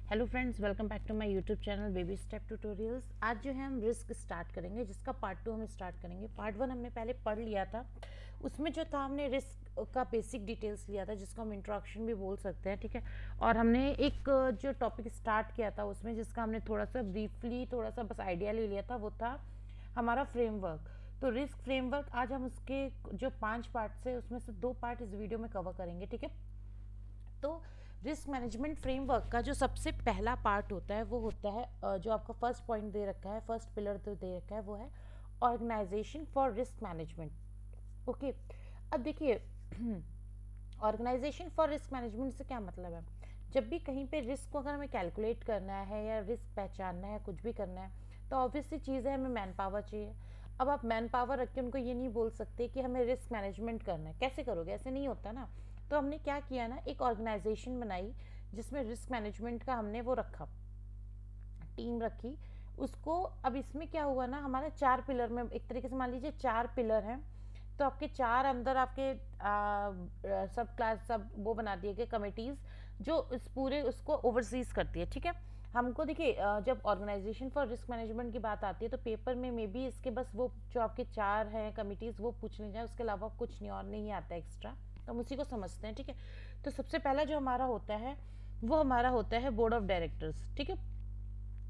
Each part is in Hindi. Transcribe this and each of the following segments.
Hello friends, welcome back to my YouTube channel baby step tutorials. आज जो है हम रिस्क स्टार्ट करेंगे, जिसका पार्ट 2 हम स्टार्ट करेंगे। पार्ट 1 हमने पहले पढ़ लिया था। उसमें जो था हमने रिस्क का बेसिक डिटेल्स लिया था, जिसको हम इंट्रोडक्शन भी बोल सकते हैं, ठीक है। और हमने एक जो टॉपिक स्टार्ट किया था उसमें, जिसका हमने थोड़ा सा ब्रीफली थोड़ा सा बस आइडिया ले लिया था, वो था हमारा फ्रेमवर्क। तो रिस्क फ्रेमवर्क आज हम उसके जो 5 पार्ट्स है उसमें से 2 पार्ट इस वीडियो में कवर करेंगे, ठीक है। तो रिस्क मैनेजमेंट फ्रेमवर्क का जो सबसे पहला पार्ट होता है वो होता है जो आपका फर्स्ट पॉइंट दे रखा है, फर्स्ट पिलर जो दे रखा है वो है organisation for risk management. Okay, अब देखिए ऑर्गेनाइजेशन फॉर रिस्क मैनेजमेंट से क्या मतलब है। जब भी कहीं पे रिस्क को अगर हमें कैलकुलेट करना है या रिस्क पहचानना है, कुछ भी करना है, तो ऑब्वियसली चीज़ है हमें मैन पावर चाहिए। अब आप मैन पावर रख के उनको ये नहीं बोल सकते कि हमें रिस्क मैनेजमेंट करना है, कैसे करोगे, ऐसे नहीं होता ना। तो हमने क्या किया ना, एक ऑर्गेनाइजेशन बनाई जिसमें रिस्क मैनेजमेंट का हमने वो रखा, टीम रखी उसको। अब इसमें क्या हुआ ना, हमारे 4 पिलर में, एक तरीके से मान लीजिए 4 पिलर हैं, तो आपके 4 अंदर आपके सब क्लास सब वो बना दिए गए कमिटीज़ जो इस पूरे उसको ओवरसीज करती है, ठीक है। हमको देखिए जब ऑर्गेनाइजेशन फॉर रिस्क मैनेजमेंट की बात आती है तो पेपर में मे बी इसके बस वो जो आपके 4 हैं कमिटीज़ वो पूछ ली जाए, उसके अलावा कुछ नहीं और नहीं आता एक्स्ट्रा, तो हम उसी को समझते हैं, ठीक है। तो सबसे पहला जो हमारा होता है वो हमारा होता है बोर्ड ऑफ डायरेक्टर्स, ठीक है।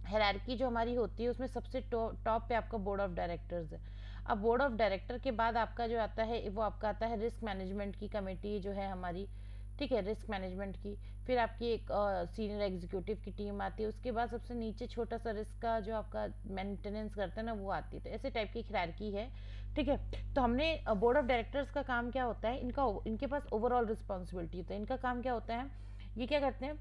हायरार्की जो हमारी होती है उसमें सबसे टॉप पे आपका बोर्ड ऑफ डायरेक्टर्स है। अब बोर्ड ऑफ डायरेक्टर के बाद आपका जो आता है वो आपका आता है रिस्क मैनेजमेंट की कमेटी जो है हमारी, ठीक है, रिस्क मैनेजमेंट की। फिर आपकी एक सीनियर एग्जीक्यूटिव की टीम आती है, उसके बाद सबसे नीचे छोटा सा रिस्क का जो आपका मेंटेनेंस करता है ना वो आती है। तो ऐसे टाइप की हायरार्की है, ठीक है। तो हमने बोर्ड ऑफ डायरेक्टर्स का काम क्या होता है, इनके पास ओवरऑल रिस्पॉन्सिबिलिटी होता है। इनका काम क्या होता है, ये क्या करते हैं,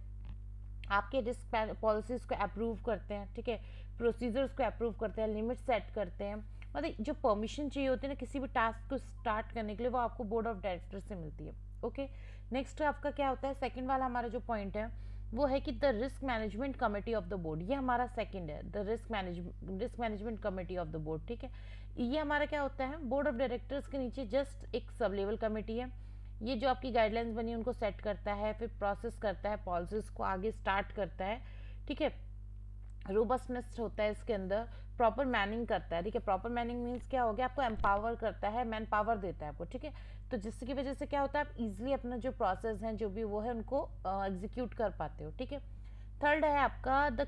आपके रिस्क पॉलिसीज को अप्रूव करते हैं, ठीक है, प्रोसीजर्स को अप्रूव करते हैं, लिमिट सेट करते हैं। मतलब जो परमिशन चाहिए होती है ना किसी भी टास्क को स्टार्ट करने के लिए, वो आपको बोर्ड ऑफ डायरेक्टर से मिलती है। ओके, नेक्स्ट आपका क्या होता है, सेकंड वाला हमारा जो पॉइंट है वो है कि the risk management committee of the board. ये हमारा सेकंड है, the risk management committee of the board, ठीक है। ये हमारा क्या होता है, बोर्ड ऑफ डायरेक्टर्स के नीचे जस्ट एक सब लेवल कमेटी है। ये जो आपकी गाइडलाइंस बनी उनको सेट करता है, फिर प्रोसेस करता है, पॉलिसीज को आगे स्टार्ट करता है, ठीक है। रोबस्टनेस होता है इसके अंदर, प्रॉपर मैनिंग करता है, ठीक है। प्रॉपर मैनिंग मीन्स क्या हो गया, आपको एम्पावर करता है, मैन पावर देता है आपको, ठीक है। तो जिसकी वजह से क्या होता है, आप इजिली अपना जो प्रोसेस है जो भी वो है उनको एग्जीक्यूट कर पाते हो, ठीक है। थर्ड है आपका the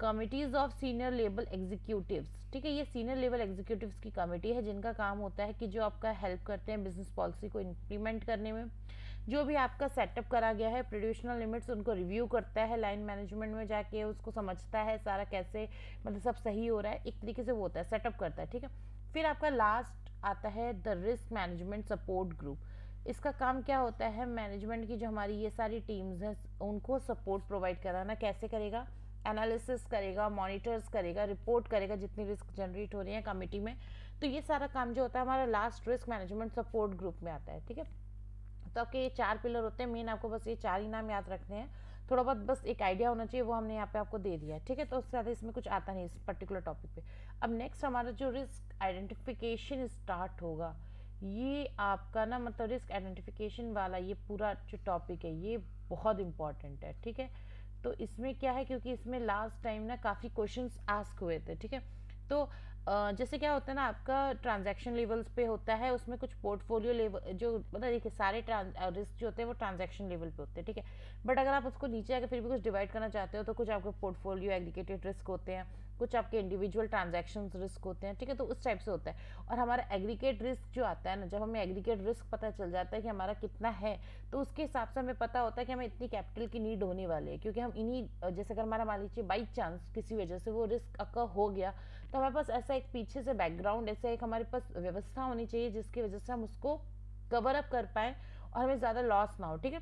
committees of senior level executives, ठीक है। ये सीनियर लेवल एग्जीक्यूटिव्स की कमेटी है जिनका काम होता है कि जो आपका हेल्प करते हैं बिजनेस पॉलिसी को इम्प्लीमेंट करने में। जो भी आपका सेटअप करा गया है प्रोड्यूशनल लिमिट्स उनको रिव्यू करता है, लाइन मैनेजमेंट में जाके उसको समझता है सारा कैसे, मतलब सब सही हो रहा है, एक तरीके से वो होता है, सेटअप करता है, ठीक है। फिर आपका लास्ट आता है the risk management support group. इसका काम क्या होता है, मैनेजमेंट की जो हमारी ये सारी टीम्स हैं उनको सपोर्ट प्रोवाइड कराना। कैसे करेगा, एनालिसिस करेगा, मॉनिटर्स करेगा, रिपोर्ट करेगा जितनी रिस्क जनरेट हो रही है कमेटी में। तो ये सारा काम जो होता है हमारा last risk management support group में आता है, ठीक है। तो आपके ये 4 पिलर होते हैं मेन, आपको बस ये 4 ही नाम याद रखने हैं। थोड़ा बहुत बस एक आइडिया होना चाहिए, वो हमने यहाँ पे आपको दे दिया है, ठीक है। तो उससे ज़्यादा इसमें कुछ आता नहीं इस पर्टिकुलर टॉपिक पे। अब नेक्स्ट हमारा जो रिस्क आइडेंटिफिकेशन स्टार्ट होगा, ये आपका ना मतलब रिस्क आइडेंटिफिकेशन वाला ये पूरा जो टॉपिक है ये बहुत इंपॉर्टेंट है, ठीक है। तो इसमें क्या है, क्योंकि इसमें लास्ट टाइम ना काफ़ी क्वेश्चंस आस्क हुए थे, ठीक है। तो जैसे क्या होता है ना, आपका ट्रांजैक्शन लेवल्स पे होता है, उसमें कुछ पोर्टफोलियो लेवल जो मतलब देखिए सारे रिस्क जो होते हैं वो ट्रांजैक्शन लेवल पे होते हैं, ठीक है। बट अगर आप उसको नीचे आकर फिर भी कुछ डिवाइड करना चाहते हो तो कुछ आपके पोर्टफोलियो एग्रीगेटेड रिस्क होते हैं, कुछ आपके इंडिविजुअल ट्रांजैक्शन रिस्क होते हैं, ठीक है। तो उस टाइप से होता है। और हमारा एग्रीगेट रिस्क जो आता है ना, जब हमें एग्रीगेट रिस्क पता चल जाता है कि हमारा कितना है, तो उसके हिसाब से हमें पता होता है कि हमें इतनी कैपिटल की नीड होने वाली है, क्योंकि हम इन्हीं जैसे अगर हमारा मान लीजिए बाई चांस किसी वजह से वो रिस्क अकर हो गया, तो हमारे पास ऐसा एक पीछे से बैकग्राउंड, ऐसा एक हमारे पास व्यवस्था होनी चाहिए जिसकी वजह से हम उसको कवर अप कर पाए और हमें ज़्यादा लॉस ना हो, ठीक है।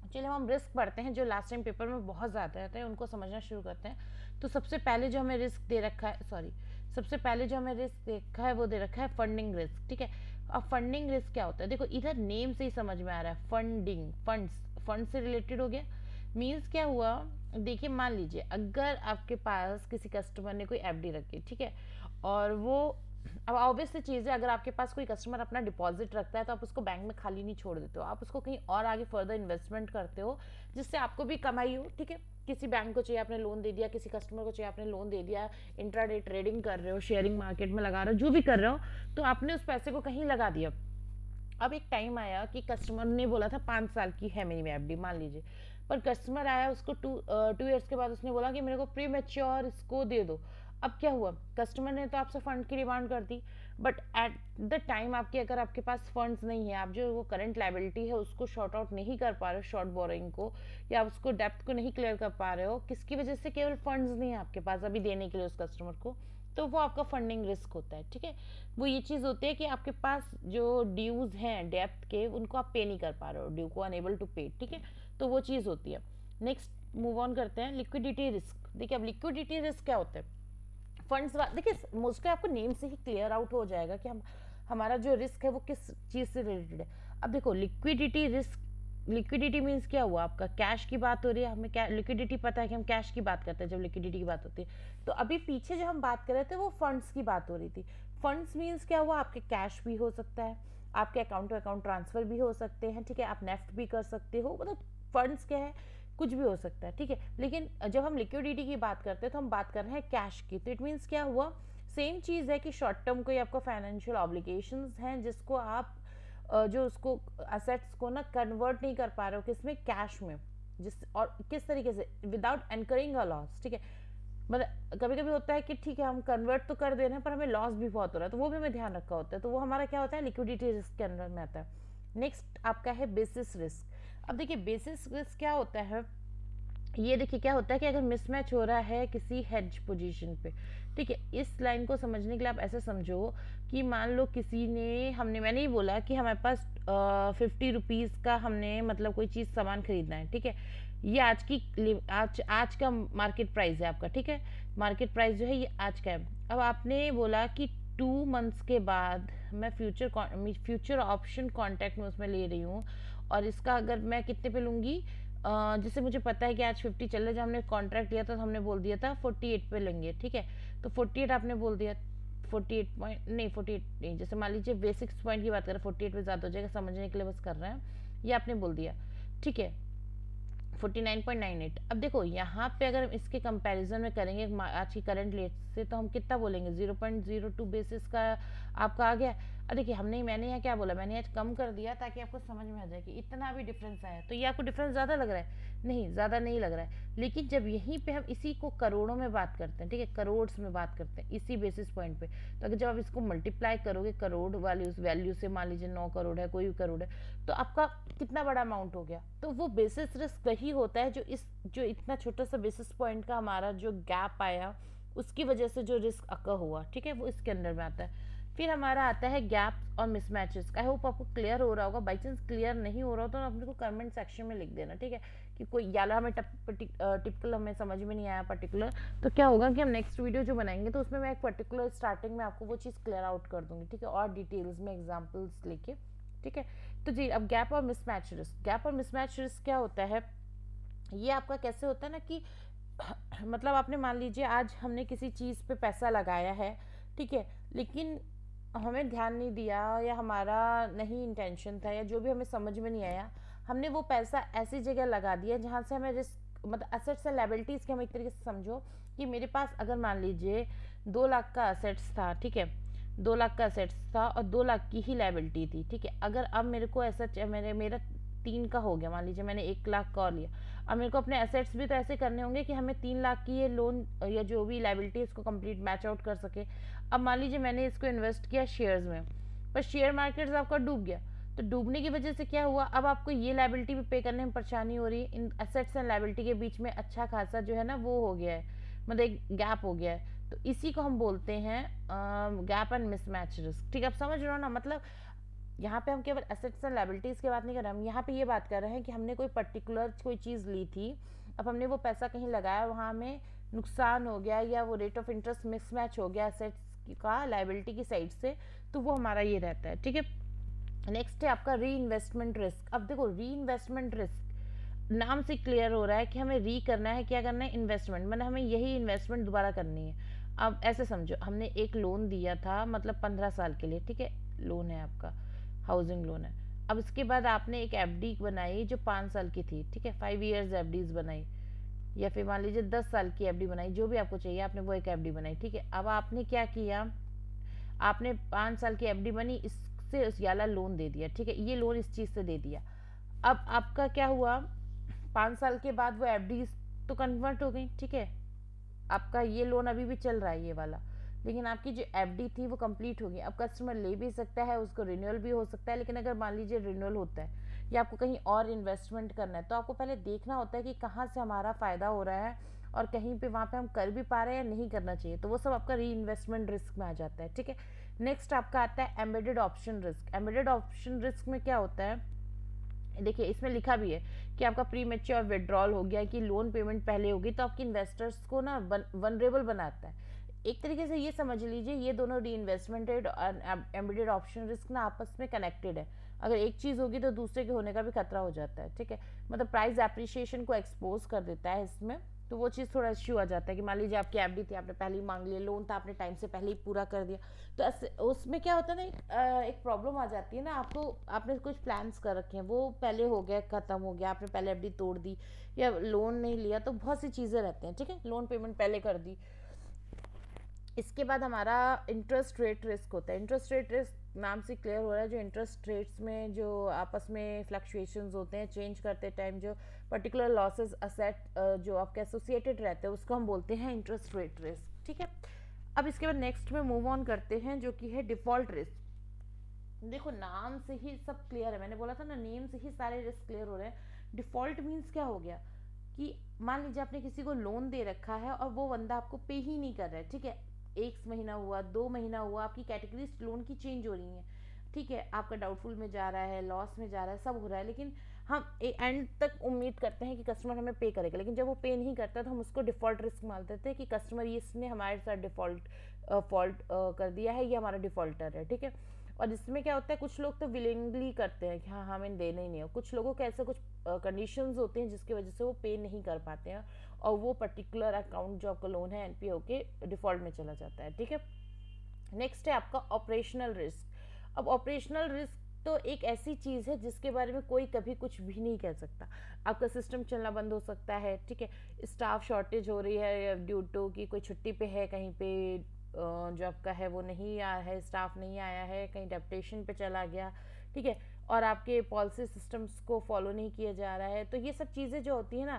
चलिए हम रिस्क पढ़ते हैं जो लास्ट टाइम पेपर में बहुत ज़्यादा रहता है, उनको समझना शुरू करते हैं। तो सबसे पहले जो हमें रिस्क दे रखा है, सबसे पहले जो हमें रिस्क देखा है वो दे रखा है फंडिंग रिस्क, ठीक है। अब फंडिंग रिस्क क्या होता है, देखो इधर नेम से ही समझ में आ रहा है, फंडिंग, फंड से रिलेटेड हो गया। मीन्स क्या हुआ, देखिए मान लीजिए अगर आपके पास किसी कस्टमर ने कोई एफडी रखी, ठीक है, और वो अब ऑब्वियस सी चीज़ है, अगर आपके पास कोई कस्टमर अपना डिपॉजिट रखता है तो आप उसको बैंक में खाली नहीं छोड़ देते हो, आप उसको कहीं और आगे फर्दर इन्वेस्टमेंट करते हो जिससे आपको भी कमाई हो। ठीक है, किसी बैंक को चाहिए आपने लोन दे दिया, किसी कस्टमर को चाहिए आपने लोन दे दिया, इंट्राडे ट्रेडिंग कर रहे हो, शेयरिंग मार्केट में लगा रहे हो, जो भी कर रहे हो, तो आपने उस पैसे को कहीं लगा दिया। अब एक टाइम आया कि कस्टमर ने बोला था 5 साल की है मेरी एफडी मान लीजिए, पर कस्टमर आया उसको 2 ईयर्स के बाद उसने बोला कि मेरे को प्री मेच्योर इसको दे दो। अब क्या हुआ, कस्टमर ने तो आपसे फंड की डिमांड कर दी, बट एट द टाइम आपके अगर आपके पास फंड्स नहीं है, आप जो वो करंट लाइबिलिटी है उसको शॉर्ट आउट नहीं कर पा रहे हो, शॉर्ट बोरिंग को, या आप उसको डेप्थ को नहीं क्लियर कर पा रहे हो, किसकी वजह से, केवल फंड्स नहीं है आपके पास अभी देने के लिए उस कस्टमर को, तो वो आपका फंडिंग रिस्क होता है। ठीक है, वो ये चीज़ होती है कि आपके पास जो ड्यूज हैं डेप्थ के, उनको आप पे नहीं कर पा रहे हो, ड्यू को अनेबल टू पे। ठीक है, तो वो चीज़ होती है। नेक्स्ट मूव ऑन करते हैं, लिक्विडिटी रिस्क। देखिए, अब लिक्विडिटी रिस्क क्या होता है, फंड्स, देखिए मोस्टली आपको नेम से ही क्लियर आउट हो जाएगा कि हम हमारा जो रिस्क है वो किस चीज़ से रिलेटेड है। अब देखो, लिक्विडिटी रिस्क, लिक्विडिटी मीन्स क्या हुआ, आपका कैश की बात हो रही है, हमें क्या लिक्विडिटी पता है कि हम कैश की बात करते हैं जब लिक्विडिटी की बात होती है। तो अभी पीछे जो हम बात कर रहे थे वो फंड्स की बात हो रही थी। फंड्स मीन्स क्या हुआ, आपके कैश भी हो सकता है, आपके अकाउंट टू अकाउंट ट्रांसफर भी हो सकते हैं। ठीक है, आप नेफ्ट भी कर सकते हो, मतलब फंड्स क्या है, कुछ भी हो सकता है। ठीक है, लेकिन जब हम लिक्विडिटी की बात करते हैं तो हम बात कर रहे हैं कैश की। तो इट मीन्स क्या हुआ, सेम चीज़ है कि शॉर्ट टर्म कोई आपका फाइनेंशियल ऑब्लिगेशंस हैं जिसको आप जो उसको असेट्स को ना कन्वर्ट नहीं कर पा रहे हो किसमें, कैश में, जिस और किस तरीके से, विदाउट एनकरिंग अ लॉस। ठीक है, मतलब कभी कभी होता है कि ठीक है हम कन्वर्ट तो कर दे रहे हैं पर हमें लॉस भी बहुत हो रहा है, तो वो भी हमें ध्यान रखा होता है, तो वो हमारा क्या होता है, लिक्विडिटी रिस्क के अंदर में आता है। नेक्स्ट आपका है बेसिस रिस्क। अब देखिए, बेसिस रिस्क क्या होता है, ये देखिए क्या होता है कि अगर मिसमैच हो रहा है किसी हेज पोजीशन पे। ठीक है, इस लाइन को समझने के लिए आप ऐसे समझो कि मान लो किसी ने, मैंने ही बोला कि हमारे पास 50 रुपीज़ का हमने मतलब कोई चीज़ सामान खरीदना है। ठीक है, ये आज का मार्केट प्राइस है आपका। ठीक है, मार्केट प्राइस जो है ये आज का है। अब आपने बोला कि 2 मंथ्स के बाद मैं फ्यूचर ऑप्शन कॉन्टैक्ट में उसमें ले रही हूँ, और इसका अगर मैं कितने पे लूँगी, जैसे मुझे पता है कि आज 50 चल रहा है, जब हमने कॉन्ट्रैक्ट लिया था तो हमने बोल दिया था 48 पे लेंगे। ठीक है, तो 48 आपने बोल दिया, 48 पॉइंट नहीं, 48 नहीं, जैसे मान लीजिए बेसिक्स पॉइंट की बात करें, 48 पे ज़्यादा हो जाएगा, समझने के लिए बस कर रहे हैं, ये आपने बोल दिया। ठीक है, 49.98। अब देखो यहाँ पे अगर हम इसके कंपैरिजन में करेंगे आज की करंट रेट से, तो हम कितना बोलेंगे, 0.02 बेसिस का आपका आ गया। अब देखिए, मैंने यहाँ क्या बोला, मैंने आज कम कर दिया ताकि आपको समझ में आ जाए कि इतना भी डिफरेंस आया। तो ये आपको डिफरेंस ज़्यादा लग रहा है, नहीं ज़्यादा नहीं लग रहा है, लेकिन जब यहीं पे हम इसी को करोड़ों में बात करते हैं, ठीक है, करोड्स में बात करते हैं इसी बेसिस पॉइंट पे, तो अगर जब आप इसको मल्टीप्लाई करोगे करोड़ वाली उस वैल्यू से, मान लीजिए 9 करोड़ है, कोई भी करोड़ है, तो आपका कितना बड़ा अमाउंट हो गया। तो वो बेसिस रिस्क वही होता है जो इतना छोटा सा बेसिस पॉइंट का हमारा जो गैप आया उसकी वजह से जो रिस्क अकर हुआ। ठीक है, वो इसके अंदर में आता है। फिर हमारा आता है गैप्स और मिसमैचेस। आई होप आपको क्लियर हो रहा होगा, बाई चांस क्लियर नहीं हो रहा हो तो अपने को कमेंट सेक्शन में लिख देना। ठीक है, कि कोई याला हमें टिपिकल हमें समझ में नहीं आया पर्टिकुलर, तो क्या होगा कि हम नेक्स्ट वीडियो जो बनाएंगे तो उसमें मैं एक पर्टिकुलर स्टार्टिंग में आपको वो चीज़ क्लियर आउट कर दूंगी। ठीक है, और डिटेल्स में एग्जाम्पल्स लेके। ठीक है, तो जी अब गैप और मिसमैच रिस्क। गैप और मिसमैच रिस्क क्या होता है, ये आपका कैसे होता है ना कि मतलब आपने मान लीजिए आज हमने किसी चीज़ पे पैसा लगाया है। ठीक है, लेकिन हमें ध्यान नहीं दिया या हमारा नहीं इंटेंशन था या जो भी हमें समझ में नहीं आया, हमने वो पैसा ऐसी जगह लगा दिया जहाँ से हमें रिस्क, मतलब असेट्स एंड लायबिलिटीज़ के हम एक तरीके से समझो कि मेरे पास अगर मान लीजिए 2 लाख का असेट्स था। ठीक है, 2 लाख का असेट्स था और 2 लाख की ही लायबिलिटी थी। ठीक है, अगर अब मेरे को ऐसा मेरा 3 का हो गया, मान लीजिए मैंने 1 लाख का और लिया, अब मेरे को अपने एसेट्स भी तो ऐसे करने होंगे कि हमें 3 लाख की ये लोन या जो भी लायबिलिटी है इसको कंप्लीट मैच आउट कर सके। अब मान लीजिए मैंने इसको इन्वेस्ट किया शेयर्स में, पर शेयर मार्केट आपका डूब गया, तो डूबने की वजह से क्या हुआ, अब आपको ये लायबिलिटी भी पे करने में परेशानी हो रही है। इन एसेट्स एंड लायबिलिटी के बीच में अच्छा खासा जो है ना वो हो गया है, मतलब एक गैप हो गया है। तो इसी को हम बोलते हैं गैप एंड मिसमैच रिस्क। ठीक है, आप समझ रहे हो ना, मतलब यहाँ पे हम केवल एसेट्स एंड लायबिलिटीज़ की बात नहीं कर रहे, हम यहाँ पे ये बात कर रहे हैं कि हमने कोई पर्टिकुलर कोई चीज़ ली थी, अब हमने वो पैसा कहीं लगाया, वहाँ हमें नुकसान हो गया या वो रेट ऑफ इंटरेस्ट मिसमैच हो गया एसेट्स का लायबिलिटी की साइड से, तो वो हमारा ये रहता है। ठीक है, नेक्स्ट है आपका री इन्वेस्टमेंट रिस्क। अब देखो, री इन्वेस्टमेंट रिस्क नाम से क्लियर हो रहा है कि हमें री करना है, क्या करना है, इन्वेस्टमेंट, मतलब हमें यही इन्वेस्टमेंट दोबारा करनी है। अब ऐसे समझो, हमने एक लोन दिया था मतलब 15 साल के लिए, ठीक है, लोन है आपका, हाउसिंग लोन है। अब इसके बाद आपने एक एफडी बनाई जो 5 साल की थी, ठीक है, 5 ईयर्स एफडीज बनाई, या फिर मान लीजिए 10 साल की एफडी बनाई, जो भी आपको चाहिए, आपने वो एक एफडी बनाई, ठीक है। अब आपने क्या किया, आपने 5 साल की एफडी बनी, इससे उस वाला लोन दे दिया, ठीक है, ये लोन इस चीज़ से दे दिया। अब आपका क्या हुआ, 5 साल के बाद वो एफडी तो कन्वर्ट हो गई, ठीक है, आपका ये लोन अभी भी चल रहा है ये वाला, लेकिन आपकी जो एफडी थी वो कंप्लीट होगी। अब कस्टमर ले भी सकता है, उसको रिन्यूअल भी हो सकता है, लेकिन अगर मान लीजिए रिन्यूअल होता है या आपको कहीं और इन्वेस्टमेंट करना है, तो आपको पहले देखना होता है कि कहाँ से हमारा फ़ायदा हो रहा है और कहीं पे वहाँ पे हम कर भी पा रहे हैं या नहीं करना चाहिए, तो वो सब आपका री इन्वेस्टमेंट रिस्क में आ जाता है, ठीक है। नेक्स्ट आपका आता है embedded option risk. Embedded option risk में क्या होता है, देखिए इसमें लिखा भी है कि आपका प्री मेच्योर विड्रॉल हो गया, कि लोन पेमेंट पहले होगी, तो आपकी इन्वेस्टर्स को ना वनरेबल बनाता है। एक तरीके से ये समझ लीजिए, ये दोनों री इन्वेस्टमेंटेड और एम्बेडेड ऑप्शन रिस्क ना आपस में कनेक्टेड है। अगर एक चीज़ होगी तो दूसरे के होने का भी खतरा हो जाता है, ठीक है। मतलब प्राइस एप्रिसिएशन को एक्सपोज कर देता है इसमें, तो वो चीज़ थोड़ा इश्यू आ जाता है कि मान लीजिए आपकी एफडी थी, आपने पहले ही मांग लिया, लोन था आपने टाइम से पहले ही पूरा कर दिया, तो उसमें क्या होता है ना, एक प्रॉब्लम आ जाती है ना, आपको आपने कुछ प्लान्स कर रखे हैं, वो पहले हो गया, ख़त्म हो गया, आपने पहले एफडी तोड़ दी या लोन नहीं लिया, तो बहुत सी चीज़ें रहती हैं, ठीक है, लोन पेमेंट पहले कर दी। इसके बाद हमारा इंटरेस्ट रेट रिस्क होता है। इंटरेस्ट रेट रिस्क नाम से क्लियर हो रहा है, जो इंटरेस्ट रेट्स में जो आपस में फ्लक्चुएशंस होते हैं चेंज करते टाइम, जो पर्टिकुलर लॉसेस असेट जो आपके एसोसिएटेड रहते हैं, उसको हम बोलते हैं इंटरेस्ट रेट रिस्क, ठीक है। अब इसके बाद नेक्स्ट में मूव ऑन करते हैं, जो कि है डिफ़ॉल्ट रिस्क। देखो नाम से ही सब क्लियर है, मैंने बोला था ना, नेम से ही सारे रिस्क क्लियर हो रहे हैं। डिफ़ॉल्ट मीन्स क्या हो गया, कि मान लीजिए आपने किसी को लोन दे रखा है और वो बंदा आपको पे ही नहीं कर रहा है, ठीक है, 1 महीना हुआ, 2 महीना हुआ, आपकी कैटेगरीज लोन की चेंज हो रही हैं, ठीक है, आपका डाउटफुल में जा रहा है, लॉस में जा रहा है, सब हो रहा है, लेकिन हम एंड तक उम्मीद करते हैं कि कस्टमर हमें पे करेगा, लेकिन जब वो पे नहीं करता तो हम उसको डिफ़ॉल्ट रिस्क मान देते हैं कि कस्टमर इसने हमारे साथ डिफ़ॉल्ट फॉल्ट कर दिया है, ये हमारा डिफ़ॉल्टर है, ठीक है। और इसमें क्या होता है, कुछ लोग तो विलिंगली करते हैं कि हाँ हमें देना ही नहीं है, कुछ लोगों के ऐसे कुछ कंडीशंस होते हैं जिसकी वजह से वो पे नहीं कर पाते हैं, और वो पर्टिकुलर अकाउंट जो आपका लोन है एनपीओ के डिफ़ॉल्ट में चला जाता है, ठीक है। नेक्स्ट है आपका ऑपरेशनल रिस्क। अब ऑपरेशनल रिस्क तो एक ऐसी चीज़ है जिसके बारे में कोई कभी कुछ भी नहीं कह सकता। आपका सिस्टम चलना बंद हो सकता है, ठीक है, स्टाफ शॉर्टेज हो रही है ड्यू टू कि कोई छुट्टी पे है कहीं पे, जो आपका है वो नहीं आया है, स्टाफ नहीं आया है, कहीं डेप्यूटेशन पे चला गया, ठीक है, और आपके पॉलिसी सिस्टम्स को फॉलो नहीं किया जा रहा है, तो ये सब चीज़ें जो होती है ना,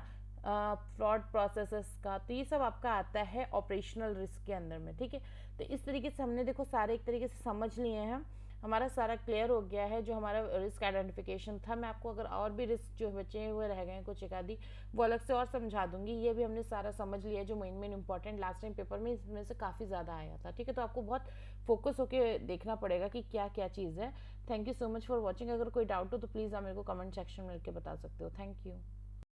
फ्रॉड प्रोसेसेस का, तो ये सब आपका आता है ऑपरेशनल रिस्क के अंदर में, ठीक है। तो इस तरीके से हमने देखो सारे एक तरीके से समझ लिए हैं, हमारा सारा क्लियर हो गया है जो हमारा रिस्क आइडेंटिफिकेशन था। मैं आपको अगर और भी रिस्क जो बचे हुए रह गए हैं कुछ एक आदि, वो अलग से और समझा दूंगी। ये भी हमने सारा समझ लिया है जो main important last time paper में इसमें से काफ़ी ज़्यादा आया था, ठीक है। तो आपको बहुत फोकस होकर देखना पड़ेगा कि क्या क्या चीज़ है। Thank you so much for watching. अगर कोई डाउट हो तो प्लीज़ आप मेरे को कमेंट सेक्शन में लिख के बता सकते हो। Thank you.